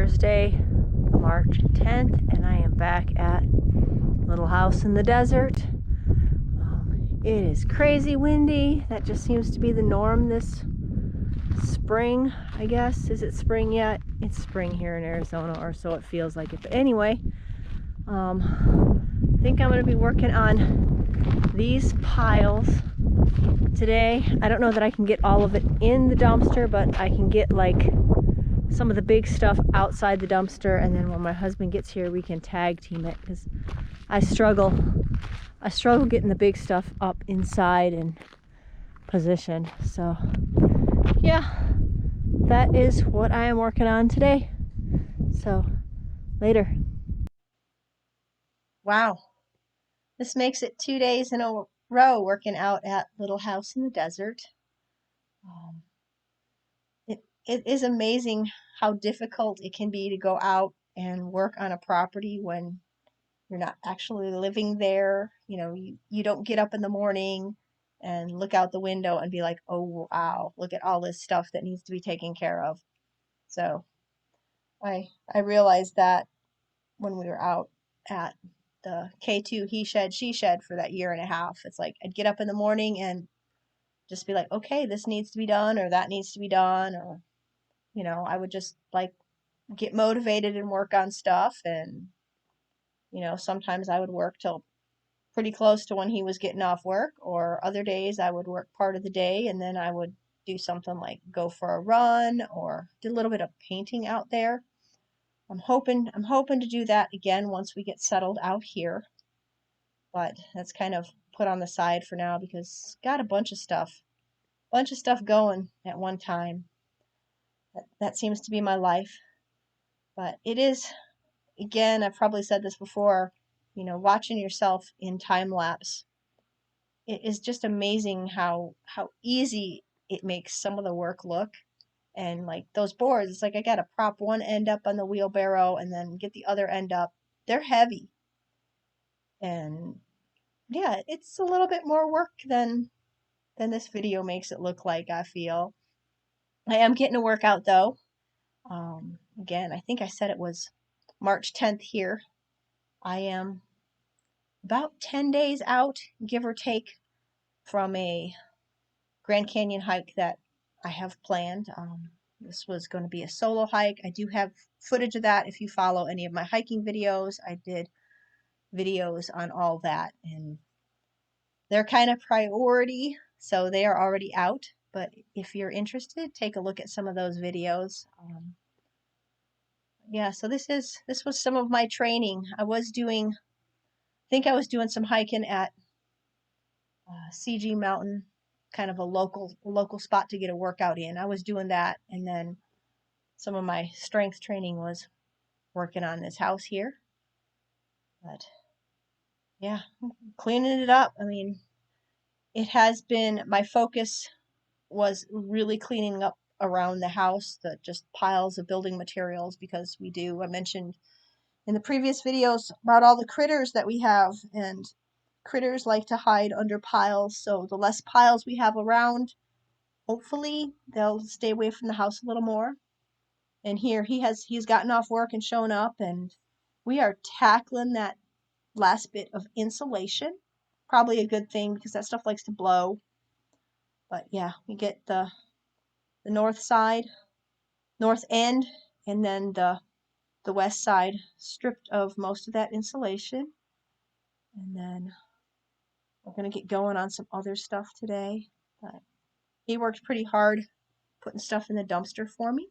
Thursday, March 10th, and I am back at Little House in the Desert. It is crazy windy. That just seems to be the norm this spring, I guess. Is it spring yet? It's spring here in Arizona, or so it feels like it. But anyway, I think I'm going to be working on these piles today. I don't know that I can get all of it in the dumpster, but I can get like some of the big stuff outside the dumpster, and then when my husband gets here we can tag team it, because I struggle getting the big stuff up inside and positioned. So yeah, that is what I am working on today. So later. Wow, this makes it 2 days in a row working out at Little House in the Desert. It is amazing how difficult it can be to go out and work on a property when you're not actually living there. You know, you don't get up in the morning and look out the window and be like, oh wow, look at all this stuff that needs to be taken care of. So I realized that when we were out at the K2 he shed she shed for that year and a half. It's like I'd get up in the morning and just be like, okay, this needs to be done, or that needs to be done, or you know, I would just like get motivated and work on stuff. And, you know, sometimes I would work till pretty close to when he was getting off work, or other days I would work part of the day and then I would do something like go for a run or do a little bit of painting out there. I'm hoping to do that again once we get settled out here, but that's kind of put on the side for now because got a bunch of stuff going at one time. That seems to be my life. But it is, again, I've probably said this before, you know, watching yourself in time lapse. It is just amazing how easy it makes some of the work look. And like those boards, it's like I got to prop one end up on the wheelbarrow and then get the other end up. They're heavy. And yeah, it's a little bit more work than this video makes it look like, I feel. I am getting a workout though. Again, I think I said it was March 10th here. I am about 10 days out, give or take, from a Grand Canyon hike that I have planned. This was going to be a solo hike. I do have footage of that. If you follow any of my hiking videos, I did videos on all that, and they're kind of priority, so they are already out. But if you're interested, take a look at some of those videos. Yeah, so this was some of my training. I was doing some hiking at CG Mountain, kind of a local spot to get a workout in. I was doing that, and then some of my strength training was working on this house here. But yeah, cleaning it up. I mean, it has been, my focus was really cleaning up around the house, the just piles of building materials, because I mentioned in the previous videos about all the critters that we have, and critters like to hide under piles. So the less piles we have around, hopefully they'll stay away from the house a little more. And here he's gotten off work and shown up, and we are tackling that last bit of insulation. Probably a good thing because that stuff likes to blow. But yeah, we get the north end, and then the west side stripped of most of that insulation. And then we're going to get going on some other stuff today. But he worked pretty hard putting stuff in the dumpster for me.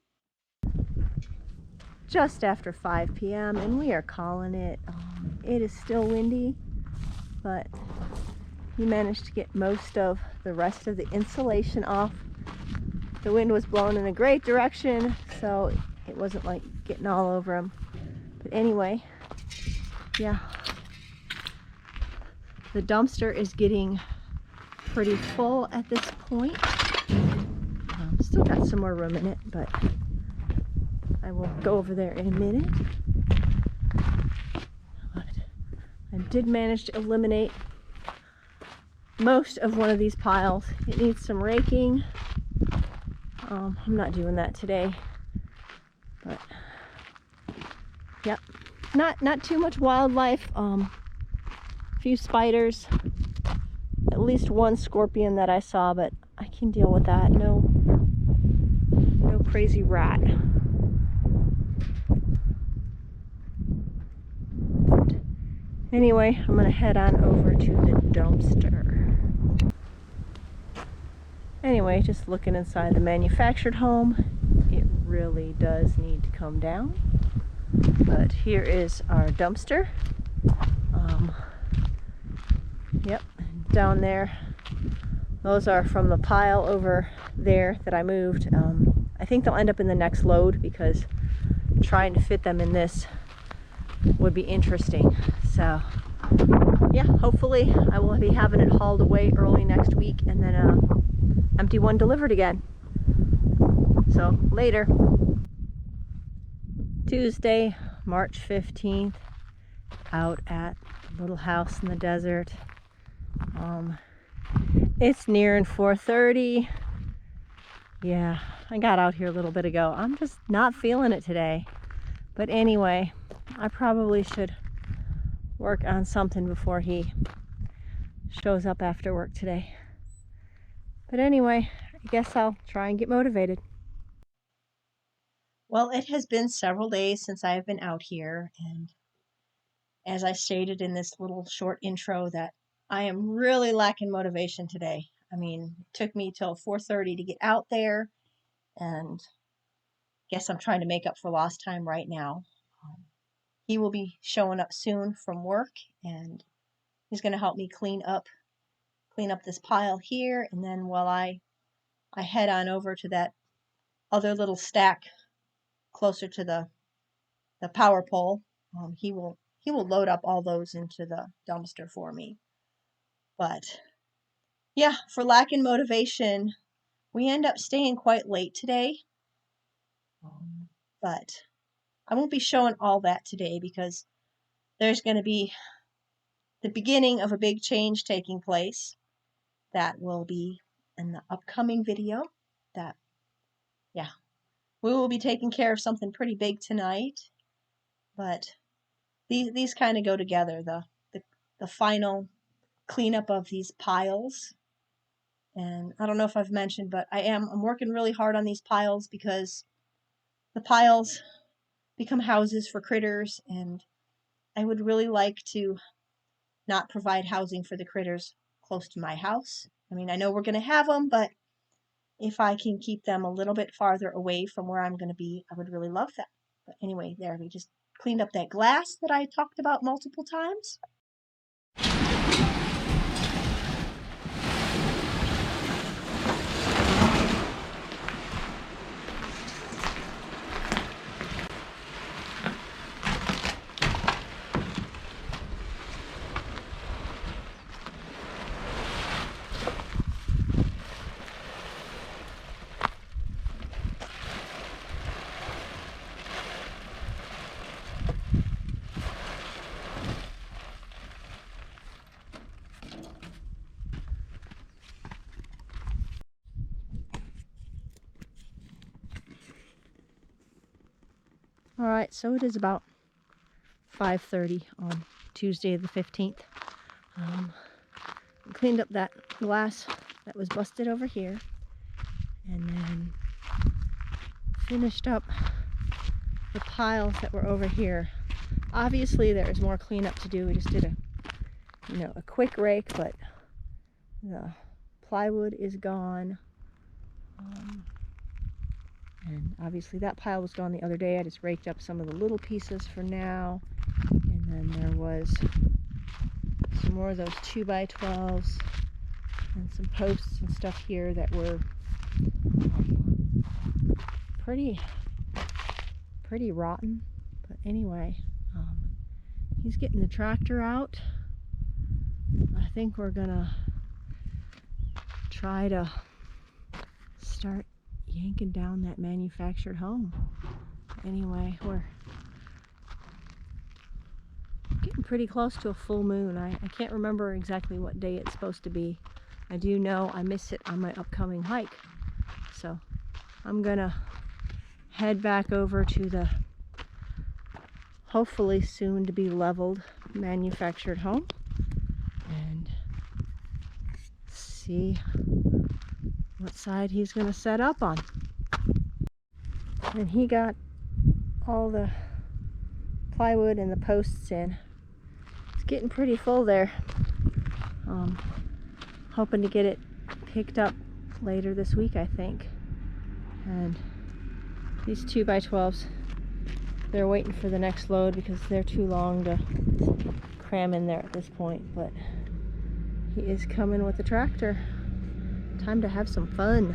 Just after 5 p.m. and we are calling it. It is still windy, but he managed to get most of the rest of the insulation off. The wind was blowing in a great direction, so it wasn't like getting all over him. But anyway, yeah. The dumpster is getting pretty full at this point. Still got some more room in it, but I will go over there in a minute. But I did manage to eliminate most of one of these piles. It needs some raking. I'm not doing that today, but Yep. Not too much wildlife. A few spiders. At least one scorpion that I saw, but I can deal with that. No crazy rat. Anyway, I'm gonna head on over to the dumpster. Anyway, just looking inside the manufactured home. It really does need to come down. But here is our dumpster. Yep, down there. Those are from the pile over there that I moved. I think they'll end up in the next load because trying to fit them in this would be interesting. So yeah, hopefully I will be having it hauled away early next week and then empty one delivered again. So later. Tuesday, March 15th, out at a little house in the desert. It's nearing 4:30. Yeah, I got out here a little bit ago. I'm just not feeling it today. But anyway, I probably should work on something before he shows up after work today. But anyway, I guess I'll try and get motivated. Well, it has been several days since I have been out here, and as I stated in this little short intro, that I am really lacking motivation today. I mean, it took me till 4:30 to get out there, and guess I'm trying to make up for lost time right now. He will be showing up soon from work, and he's going to help me clean up this pile here, and then while I head on over to that other little stack closer to the power pole, he will load up all those into the dumpster for me. But yeah, for lacking motivation, we end up staying quite late today. But I won't be showing all that today because there's going to be the beginning of a big change taking place that will be in the upcoming video. That, yeah, we will be taking care of something pretty big tonight. But these kind of go together, the final cleanup of these piles. And I don't know if I've mentioned, but I'm working really hard on these piles because the piles become houses for critters, and I would really like to not provide housing for the critters close to my house. I mean, I know we're going to have them, but if I can keep them a little bit farther away from where I'm going to be, I would really love that. But anyway, there, we just cleaned up that glass that I talked about multiple times. All right, so it is about 5:30 on Tuesday the 15th. Cleaned up that glass that was busted over here, and then finished up the piles that were over here. Obviously, there is more cleanup to do. We just did a quick rake, but the plywood is gone. And obviously that pile was gone the other day. I just raked up some of the little pieces for now. And then there was some more of those 2x12s and some posts and stuff here that were pretty rotten. But anyway, he's getting the tractor out. I think we're gonna try to start yanking down that manufactured home. Anyway, we're getting pretty close to a full moon. I can't remember exactly what day it's supposed to be. I do know I miss it on my upcoming hike. So I'm gonna head back over to the hopefully soon to be leveled manufactured home, and see what side he's going to set up on. And he got all the plywood and the posts in. It's getting pretty full there. Hoping to get it picked up later this week, I think. And these 2x12s, they're waiting for the next load because they're too long to cram in there at this point. But he is coming with the tractor. Time to have some fun.